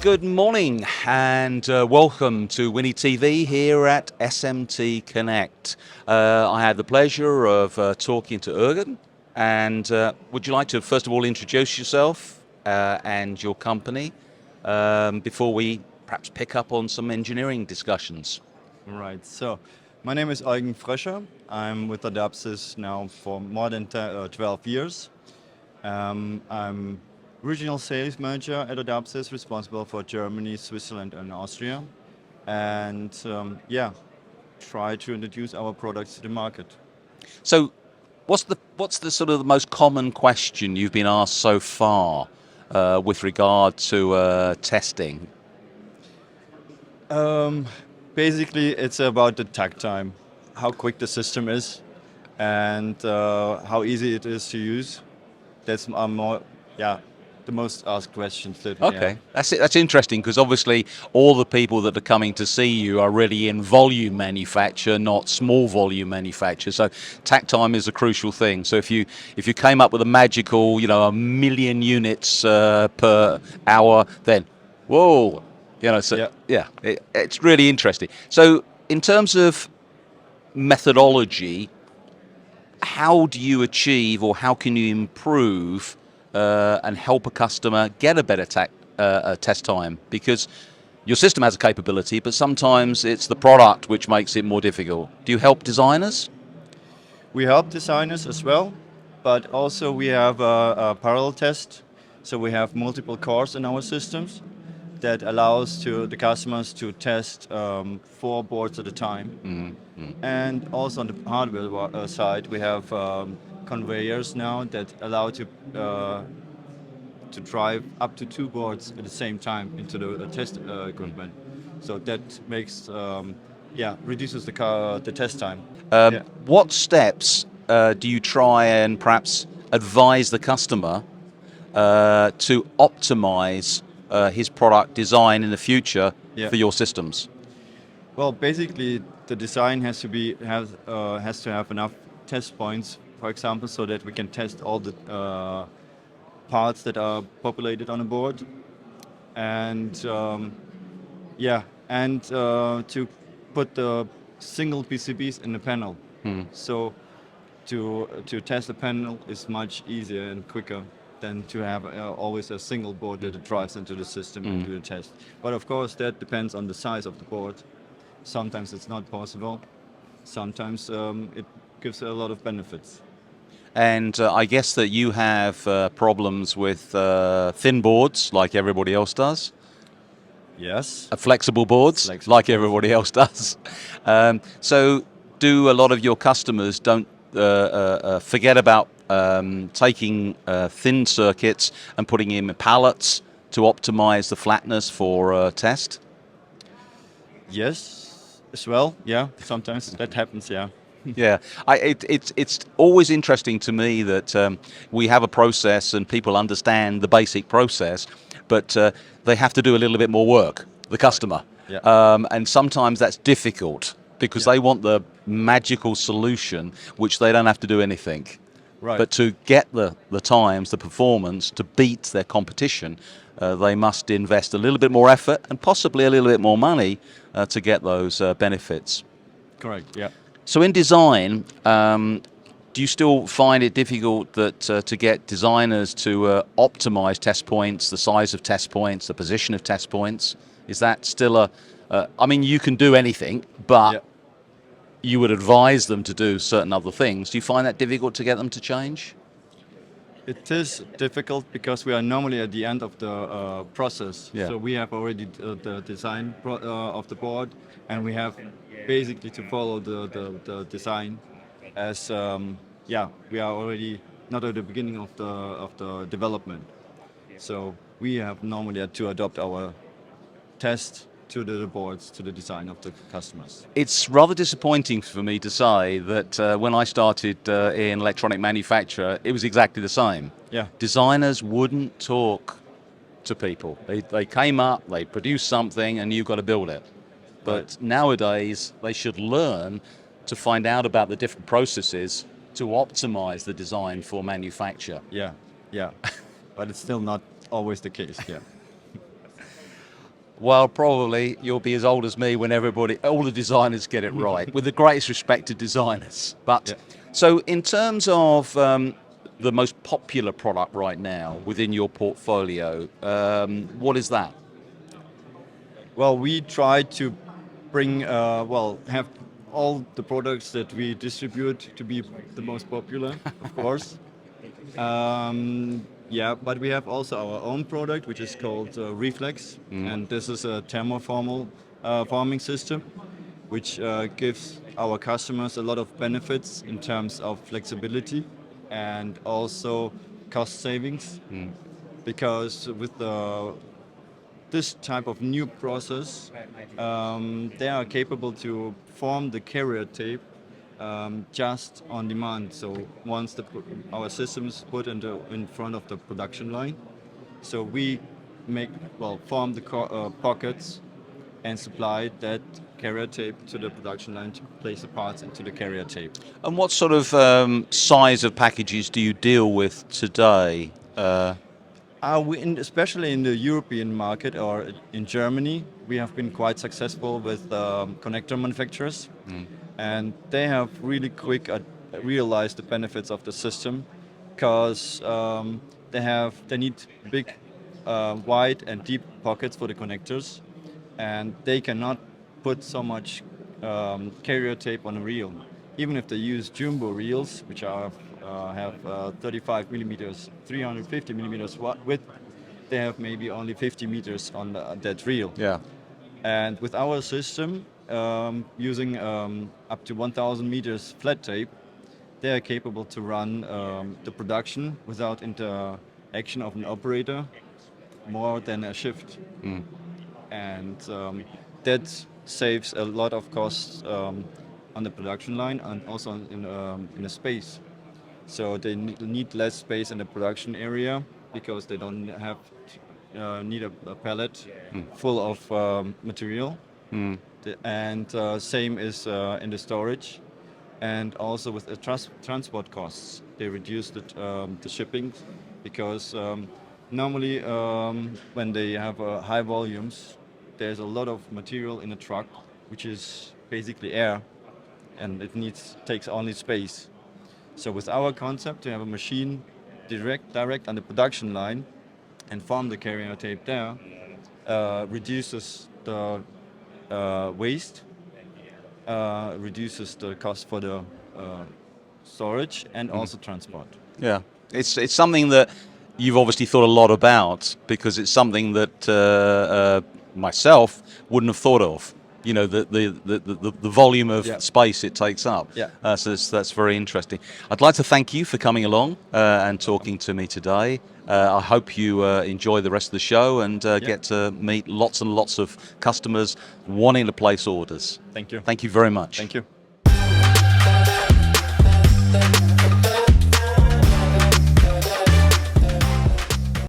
Good morning and welcome to Winnie TV here at SMTconnect. I had the pleasure of talking to Eugen, and would you like to first of all introduce yourself and your company before we perhaps pick up on some engineering discussions? Right. So, my name is Eugen Froescher. I'm with Adaptsys now for more than 12 years. I'm regional sales manager at Adaptsys, responsible for Germany, Switzerland, and Austria. And try to introduce our products to the market. So, what's the sort of the most common question you've been asked so far with regard to testing? Basically, it's about the takt time, how quick the system is, and how easy it is to use. That's the most asked questions that we have. Okay, that's it. That's interesting because obviously all the people that are coming to see you are really in volume manufacture, not small volume manufacture. So takt time is a crucial thing. So if you came up with a magical, 1 million units per hour, then whoa, it's really interesting. So in terms of methodology, how do you achieve or how can you improve and help a customer get a better test time? Because your system has a capability, but sometimes it's the product which makes it more difficult. Do you help designers? We help designers as well, but also we have a parallel test. So we have multiple cores in our systems that allows to the customers to test 4 boards at a time. And also on the hardware side, we have conveyors now that allow to drive up to 2 boards at the same time into the test equipment. So that makes reduces the test time. What steps do you try and perhaps advise the customer to optimize his product design in the future for your systems? Well, basically, the design has to have enough test points, for example, so that we can test all the parts that are populated on a board, and to put the single PCBs in the panel. So to test the panel is much easier and quicker than to have always a single board that drives into the system and do the test. But of course, that depends on the size of the board. Sometimes it's not possible. Sometimes it gives a lot of benefits. And I guess that you have problems with thin boards like everybody else does. Yes. Flexible boards like everybody else does. So do a lot of your customers don't forget about taking thin circuits and putting in pallets to optimize the flatness for test? Yes, as well. Yeah, sometimes that happens. Yeah. Yeah, it's always interesting to me that we have a process and people understand the basic process, but they have to do a little bit more work, the customer. Yeah. And sometimes that's difficult because they want the magical solution, which they don't have to do anything. Right. But to get the times, the performance, to beat their competition, they must invest a little bit more effort and possibly a little bit more money to get those benefits. Correct, yeah. So in design, do you still find it difficult that to get designers to optimize test points, the size of test points, the position of test points? Is that still I mean, you can do anything, but you would advise them to do certain other things. Do you find that difficult to get them to change? It is difficult because we are normally at the end of the process. Yeah. So we have already the design of the board, and we have basically to follow the design as we are already not at the beginning of the development. So we have normally to adopt our test to the boards, to the design of the customers. It's rather disappointing for me to say that when I started in electronic manufacture, it was exactly the same. Yeah. Designers wouldn't talk to people. They came up, they produced something, and you've got to build it. But nowadays, they should learn to find out about the different processes to optimize the design for manufacture. Yeah, but it's still not always the case. Yeah. Well, probably you'll be as old as me when all the designers get it right, with the greatest respect to designers. But Yeah. so in terms of the most popular product right now within your portfolio, what is that? Well, we try to bring, have all the products that we distribute to be the most popular, of course. Yeah, but we have also our own product, which is called Reflex, and this is a thermoformal forming system, which gives our customers a lot of benefits in terms of flexibility and also cost savings. Because with this type of new process, they are capable to form the carrier tape just on demand. So once our system is put in front of the production line, so we form the pockets and supply that carrier tape to the production line to place the parts into the carrier tape. And what sort of size of packages do you deal with today? Especially in the European market or in Germany, we have been quite successful with connector manufacturers, and they have really quick realized the benefits of the system, because they need big, wide and deep pockets for the connectors, and they cannot put so much carrier tape on a reel. Even if they use jumbo reels, which have 35 millimeters, 350 millimeters width, they have maybe only 50 meters on that reel. Yeah. And with our system, using up to 1,000 meters flat tape, they are capable to run the production without interaction of an operator more than a shift. And that saves a lot of costs on the production line and also in the space. So they need less space in the production area because they don't need a pallet full of material. And same is in the storage, and also with the transport costs, they reduce the shipping, because normally when they have high volumes, there's a lot of material in a truck, which is basically air, and it takes only space. So with our concept to have a machine direct on the production line and form the carrier tape there, reduces the waste, reduces the cost for the storage and also transport. Yeah, it's something that you've obviously thought a lot about, because it's something that myself wouldn't have thought of. You know, the volume of space it takes up. Yeah. So that's very interesting. I'd like to thank you for coming along and talking to me today. I hope you enjoy the rest of the show and get to meet lots and lots of customers wanting to place orders. Thank you. Thank you very much. Thank you.